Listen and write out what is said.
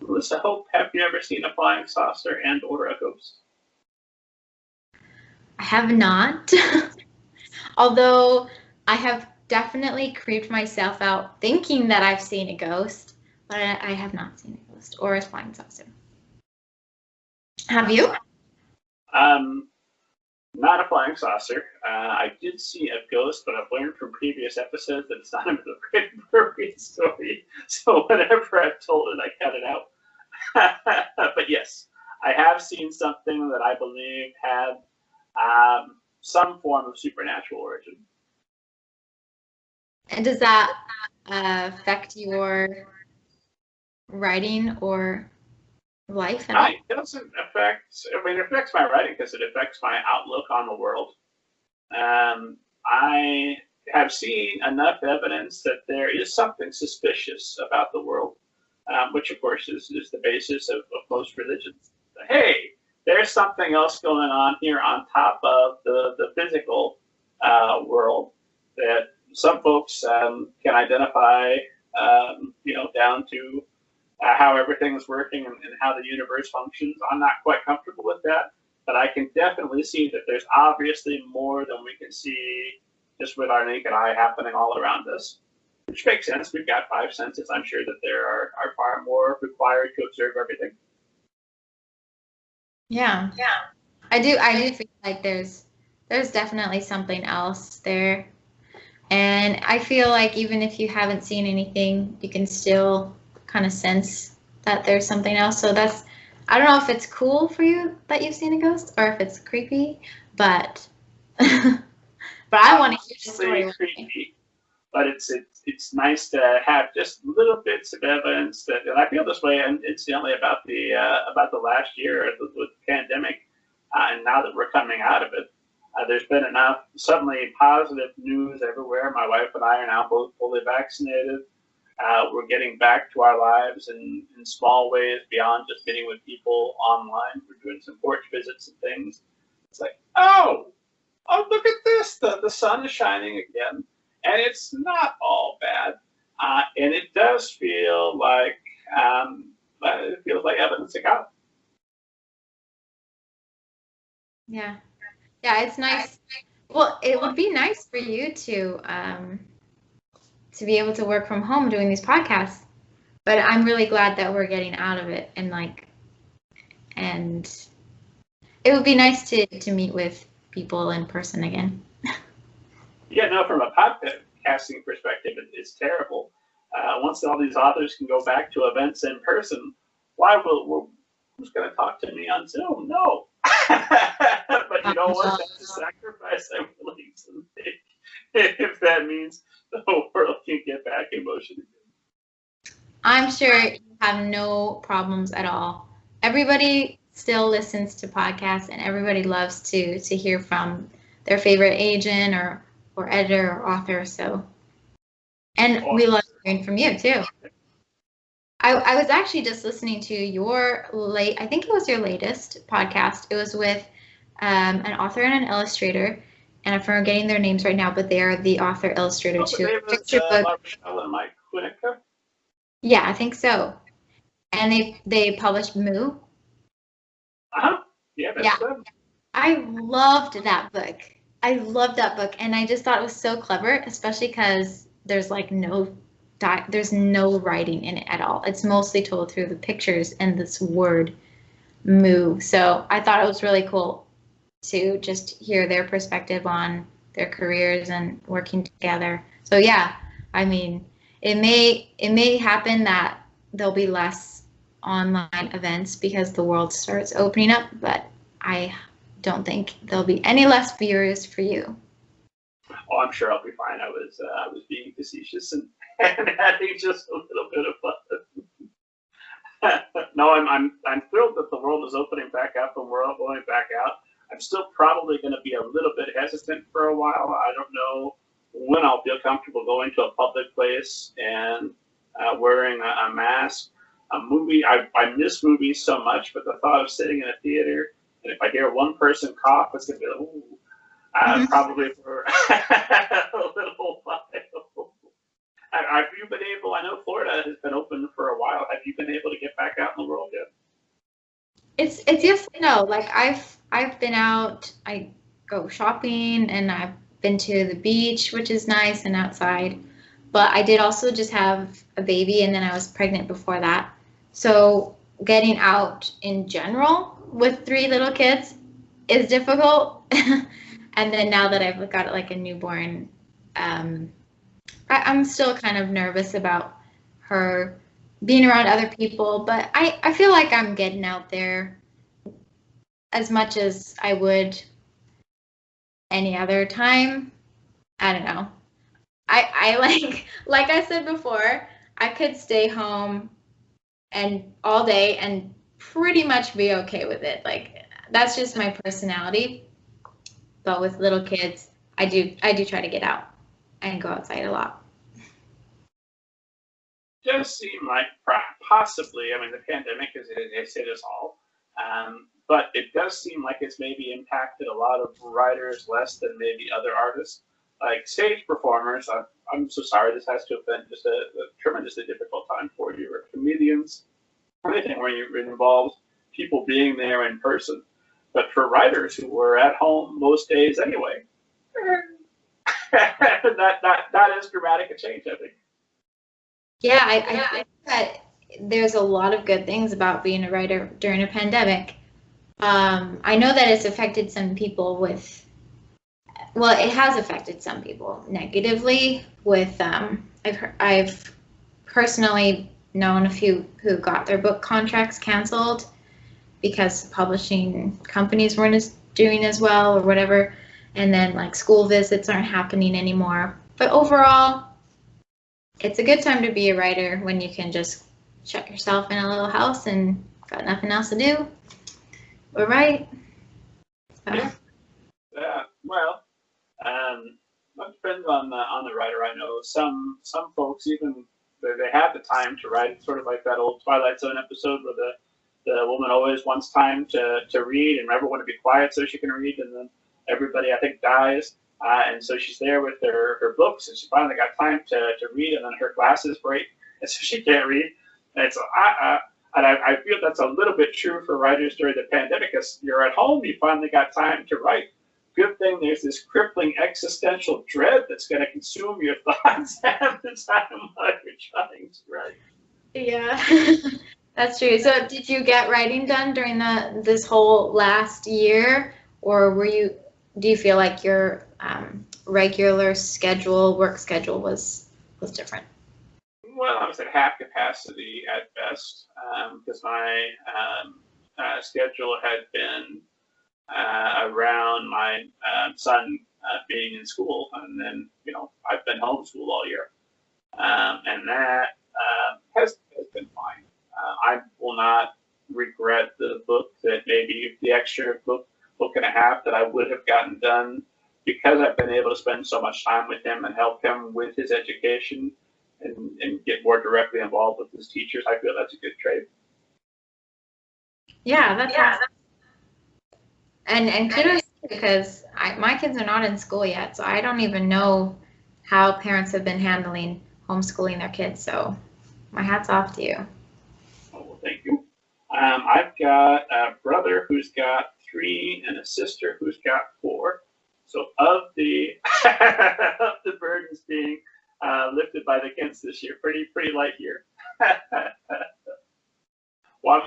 Melissa Hope, have you ever seen a flying saucer and or a ghost? I have not. Although I have definitely creeped myself out thinking that I've seen a ghost, but I have not seen a ghost or a flying saucer. Have you? Not a flying saucer. I did see a ghost, but I've learned from previous episodes that it's not a appropriate story. So whenever I've told it, I cut it out. But yes, I have seen something that I believe had some form of supernatural origin. And does that affect your writing or life at all? It doesn't affect, it affects my writing because it affects my outlook on the world. I have seen enough evidence that there is something suspicious about the world, which of course is the basis of most religions. Hey, there's something else going on here on top of the physical world that some folks can identify, down to how everything's working and how the universe functions. I'm not quite comfortable with that, but I can definitely see that there's obviously more than we can see just with our naked eye happening all around us, which makes sense. We've got 5 senses. I'm sure that there are far more required to observe everything. Yeah. I do feel like there's definitely something else there. And I feel like even if you haven't seen anything, you can still kind of sense that there's something else. So I don't know if it's cool for you that you've seen a ghost or if it's creepy, but I want to hear the story. Creepy, but it's nice to have just little bits of evidence that, and I feel this way, and incidentally about the last year with the pandemic, and now that we're coming out of it. There's been enough suddenly positive news everywhere. My wife and I are now both fully vaccinated. We're getting back to our lives in small ways beyond just meeting with people online. We're doing some porch visits and things. It's like, oh, look at this. The sun is shining again. And it's not all bad. And it does feel like, evidence of God. Yeah. Yeah, it's nice. Well, it would be nice for you to be able to work from home doing these podcasts. But I'm really glad that we're getting out of it and it would be nice to meet with people in person again. Yeah, no, from a podcasting perspective, it's terrible. Once all these authors can go back to events in person, who's going to talk to me on Zoom? No. But you know what? That's a sacrifice I'm willing to make if that means the whole world can get back in motion again. I'm sure you have no problems at all. Everybody still listens to podcasts, and everybody loves to hear from their favorite agent or editor or author. So, and we love hearing from you too. I was actually just listening to I think it was your latest podcast. It was with an author and an illustrator, and I'm forgetting their names right now, but they are the author illustrator to picture book. And Mike Winnica? Yeah, I think so. And they published Moo. Yeah, that's good. I loved that book. I loved that book, and I just thought it was so clever, especially because there's like there's no writing in it at all. It's mostly told through the pictures and this word Moo. So I thought it was really cool to just hear their perspective on their careers and working together. So yeah, I mean, it may happen that there'll be less online events because the world starts opening up, but I don't think there'll be any less viewers for you. Oh, I'm sure I'll be fine. I was being facetious and having just a little bit of fun. No, I'm thrilled that the world is opening back up and we're all going back out. I'm still probably going to be a little bit hesitant for a while. I don't know when I'll feel comfortable going to a public place and wearing a mask. A movie, I miss movies so much, but the thought of sitting in a theater and if I hear one person cough, it's going to be like, ooh, probably for a little while. Have you been able, I know Florida has been open for a while, have you been able to get back out in it's yes and no. Like I've been out, I go shopping and I've been to the beach, which is nice and outside. But I did also just have a baby and then I was pregnant before that. So getting out in general with three little kids is difficult. And then now that I've got like a newborn, I'm still kind of nervous about her being around other people, but I feel like I'm getting out there as much as I would any other time. I don't know. I like I said before, I could stay home and all day and pretty much be okay with it. Like that's just my personality. But with little kids, I do try to get out and go outside a lot. Does seem like possibly, I mean, the pandemic has hit us all, but it does seem like it's maybe impacted a lot of writers less than maybe other artists. Like stage performers, I'm so sorry, this has to have been just a tremendously difficult time for you, or comedians, anything where you're involved, people being there in person. But for writers who were at home most days anyway, that is dramatic a change, I think. Yeah, I think that there's a lot of good things about being a writer during a pandemic. I know that it's affected some people with, well, it has affected some people negatively with, I've personally known a few who got their book contracts canceled because publishing companies weren't doing as well or whatever. And then like school visits aren't happening anymore. But overall, it's a good time to be a writer when you can just shut yourself in a little house and got nothing else to do. We're right. So. Yeah. Well, that depends on the writer. I know some folks, even they have the time to write, sort of like that old Twilight Zone episode where the woman always wants time to read and everyone to be quiet so she can read, and then everybody, I think, dies. And so she's there with her books, and she finally got time to read, and then her glasses break, and so she can't read. And so I feel that's a little bit true for writers during the pandemic, because you're at home, you finally got time to write. Good thing there's this crippling existential dread that's going to consume your thoughts half the time while you're trying to write. Yeah, that's true. So did you get writing done during this whole last year, or do you feel like your regular work schedule was different? Well, I was at half capacity at best, because my schedule had been around my son being in school, and then I've been homeschooled all year, and that has been fine. I will not regret the book, that maybe the extra book and a half that I would have gotten done, because I've been able to spend so much time with him and help him with his education and get more directly involved with his teachers. I feel that's a good trade. Yeah, that's awesome. And kudos, because my kids are not in school yet, so I don't even know how parents have been handling homeschooling their kids. So my hat's off to you. Oh, well, thank you. I've got a brother who's got 3 and a sister who's got 4. So of the of the burdens being lifted by the kids this year, pretty light year. Well,